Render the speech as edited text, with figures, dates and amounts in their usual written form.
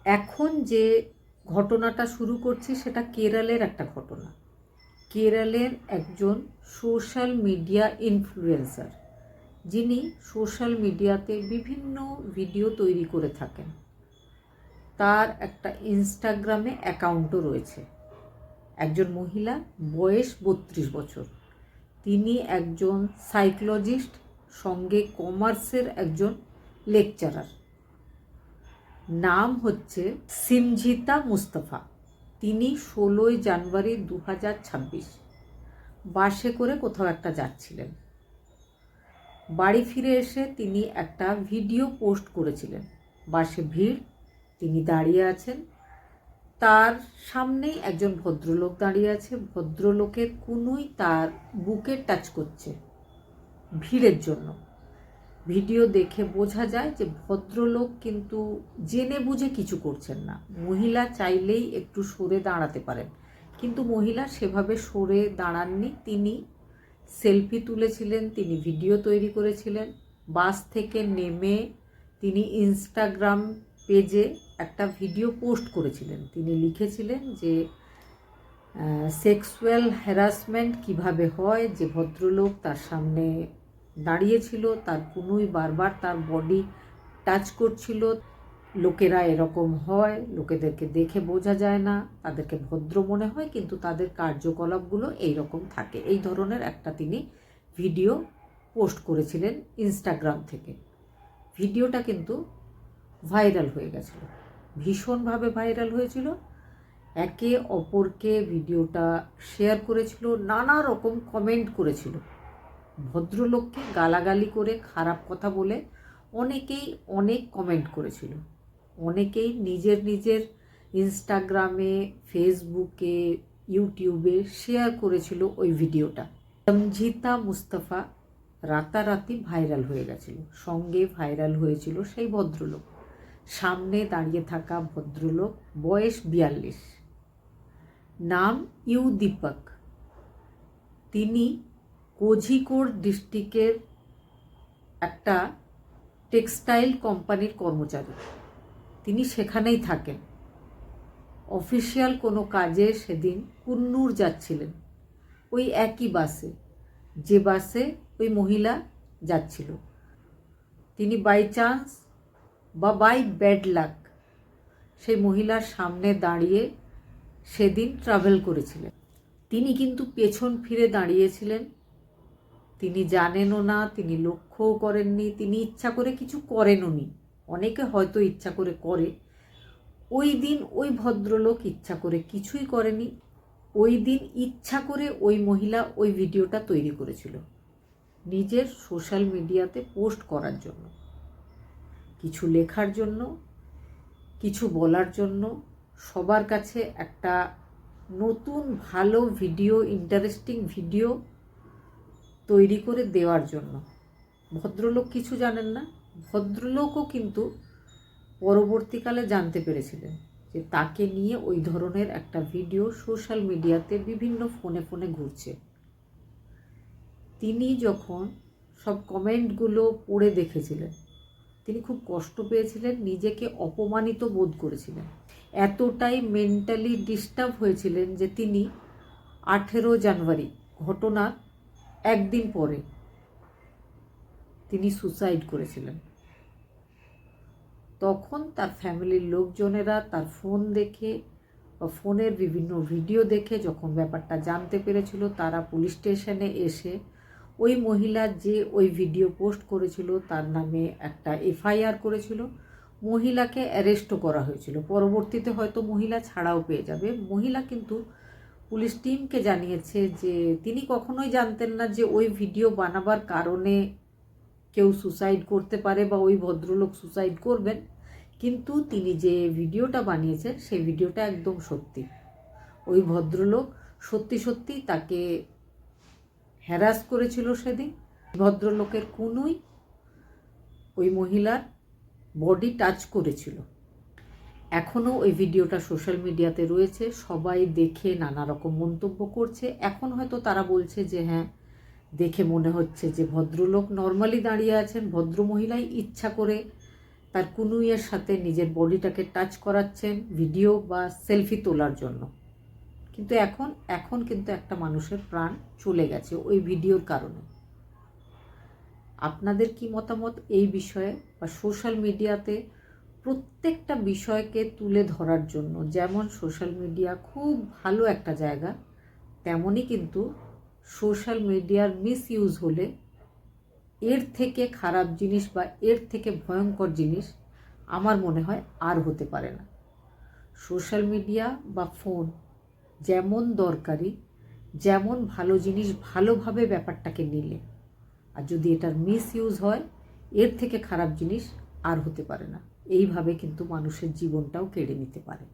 এখন যে ঘটনাটা শুরু করছি সেটা কেরলের একটা ঘটনা। কেরলের একজন সোশ্যাল মিডিয়া ইনফ্লুয়েন্সার, যিনি সোশ্যাল মিডিয়াতে বিভিন্ন ভিডিও তৈরি করে থাকেন। তার একটা ইনস্টাগ্রামে অ্যাকাউন্টও রয়েছে। একজন মহিলা, বয়স 32 বছর। তিনি একজন সাইকোলজিস্ট, সঙ্গে কমার্সের একজন লেকচারার। নাম হচ্ছে সিমজিতা মুস্তাফা। তিনি 16ই জানুয়ারি 2026 বাসে করে কোথাও একটা যাচ্ছিলেন। বাড়ি ফিরে এসে তিনি একটা ভিডিও পোস্ট করেছিলেন। বাসে ভিড়, তিনি দাঁড়িয়ে আছেন, তার সামনেই একজন ভদ্রলোক দাঁড়িয়ে আছে। ভদ্রলোকের কনুই তার বুকে টাচ করছে ভিড়ের জন্য। ভিডিও দেখে বোঝা যায় যে ভদ্রলোক কিন্তু জেনে বুঝে কিছু করছেন না। মহিলা চাইলেই একটু সরে দাঁড়াতে পারেন, কিন্তু মহিলা সেভাবে সরে দাঁড়াননি। তিনি সেলফি তুলেছিলেন, তিনি ভিডিও তৈরি করেছিলেন। বাস থেকে নেমে তিনি ইনস্টাগ্রাম পেজে একটা ভিডিও পোস্ট করেছিলেন। তিনি লিখেছিলেন যে সেক্সুয়াল হ্যারাসমেন্ট কিভাবে হয়, যে ভদ্রলোক তার সামনে দাঁড়িয়েছিল, তার কনুই বারবার তার বডি টাচ করছিল। লোকেরা এরকম হয়, লোকেদেরকে দেখে বোঝা যায় না, তাদেরকে ভদ্র মনে হয়, কিন্তু তাদের কার্যকলাপগুলো এই রকম থাকে। এই ধরনের একটা তিনি ভিডিও পোস্ট করেছিলেন ইনস্টাগ্রাম থেকে। ভিডিওটা কিন্তু ভাইরাল হয়ে গেছিল, ভীষণভাবে ভাইরাল হয়েছিল। একে অপরকে ভিডিওটা শেয়ার করেছিল, নানা রকম কমেন্ট করেছিল। ভদ্রলোককে গালাগালি করে, খারাপ কথা বলে অনেকেই অনেক কমেন্ট করেছিল। অনেকেই নিজের নিজের ইনস্টাগ্রামে, ফেসবুকে, ইউটিউবে শেয়ার করেছিল ওই ভিডিওটা। সমঝিতা মুস্তাফা রাতারাতি ভাইরাল হয়ে গেছিল। সঙ্গে ভাইরাল হয়েছিল সেই ভদ্রলোক। সামনে দাঁড়িয়ে থাকা ভদ্রলোক, বয়স 42, নাম দীপক। তিনি কোঝিকোড ডিস্ট্রিক্টের একটা টেক্সটাইল কোম্পানির কর্মচারী। তিনি সেখানেই থাকেন। অফিসিয়াল কোনো কাজে সেদিন কুন্নুর যাচ্ছিলেন, ওই একই বাসে যে বাসে ওই মহিলা যাচ্ছিল। তিনি বাই চান্স বা বাই ব্যাড লাক সেই মহিলার সামনে দাঁড়িয়ে সেদিন ট্রাভেল করেছিলেন। তিনি কিন্তু পেছন ফিরে দাঁড়িয়েছিলেন। তিনি জানেনও না, তিনি লক্ষ্যও করেননি, তিনি ইচ্ছা করে কিছু করেনও নি। অনেকে হয়তো ইচ্ছা করে করে। ওই দিন ওই ভদ্রলোক ইচ্ছা করে কিছুই করেনি। ওই দিন ইচ্ছা করে ওই মহিলা ওই ভিডিওটা তৈরি করেছিল নিজের সোশ্যাল মিডিয়াতে পোস্ট করার জন্য, কিছু লেখার জন্য, কিছু বলার জন্য, সবার কাছে একটা নতুন ভালো ভিডিও, ইন্টারেস্টিং ভিডিও তৈরি করে দেওয়ার জন্য। ভদ্রলোক কিছু জানেন না। ভদ্রলোকও কিন্তু পরবর্তীকালে জানতে পেরেছিলেন যে তাকে নিয়ে ওই ধরনের একটা ভিডিও সোশ্যাল মিডিয়াতে বিভিন্ন ফোনে ফোনে ঘুরছে। তিনি যখন সব কমেন্টগুলো পড়ে দেখেছিলেন, তিনি খুব কষ্ট পেয়েছিলেন, নিজেকে অপমানিত বোধ করেছিলেন। এতটাই মেন্টালি ডিস্টার্ব হয়েছিলেন যে তিনি 18 জানুয়ারি ঘটনার একদিন পরে তিনি সুসাইড করেছিলেন। তখন তার ফ্যামিলির লোকজনেরা তার ফোন দেখে বা ফোনের বিভিন্ন ভিডিও দেখে যখন ব্যাপারটা জানতে পেরেছিল, তারা পুলিশ স্টেশনে এসে ওই মহিলা যে ওই ভিডিও পোস্ট করেছিল তার নামে একটা এফআইআর করেছিল। মহিলাকে অ্যারেস্টও করা হয়েছিল। পরবর্তীতে হয়তো মহিলা ছাড়াও পেয়ে যাবে। মহিলা কিন্তু পুলিশ টিমকে জানিয়েছে যে তিনি কখনোই জানতেন না যে ওই ভিডিও বানাবার কারণে কেউ সুসাইড করতে পারে বা ওই ভদ্রলোক সুসাইড করবেন, কিন্তু তিনি যে ভিডিওটা বানিয়েছেন সেই ভিডিওটা একদম সত্যি। ওই ভদ্রলোক সত্যি সত্যি তাকে হ্যারাস করেছিল সেদিন। ভদ্রলোকের কনুই ওই মহিলার বডি টাচ করেছিল। এখনও ওই ভিডিওটা সোশ্যাল মিডিয়াতে রয়েছে, সবাই দেখে নানা রকম মন্তব্য করছে। এখন হয়তো তারা বলছে যে হ্যাঁ, দেখে মনে হচ্ছে যে ভদ্রলোক নর্মালি দাঁড়িয়ে আছেন, ভদ্রমহিলাই ইচ্ছা করে তার কুনুইয়ের সাথে নিজের বডিটাকে টাচ করাচ্ছেন ভিডিও বা সেলফি তোলার জন্য। কিন্তু এখন কিন্তু একটা মানুষের প্রাণ চলে গেছে ওই ভিডিওর কারণে। আপনাদের কি মতামত এই বিষয়ে? বা সোশ্যাল মিডিয়াতে প্রত্যেকটা বিষয়কে তুলে ধরার জন্য, যেমন সোশ্যাল মিডিয়া খুব ভালো একটা জায়গা, তেমনই কিন্তু সোশ্যাল মিডিয়ার মিসইউজ হলে এর থেকে খারাপ জিনিস বা এর থেকে ভয়ঙ্কর জিনিস আমার মনে হয় আর হতে পারে না। সোশ্যাল মিডিয়া বা ফোন যেমন দরকারি, যেমন ভালো জিনিস ভালোভাবে ব্যাপারটাকে নিলে, আর যদি এটার মিসইউজ হয় এর থেকে খারাপ জিনিস আর হতে পারে না। এইভাবে কিন্তু মানুষের জীবনটাও কেড়ে নিতে পারে।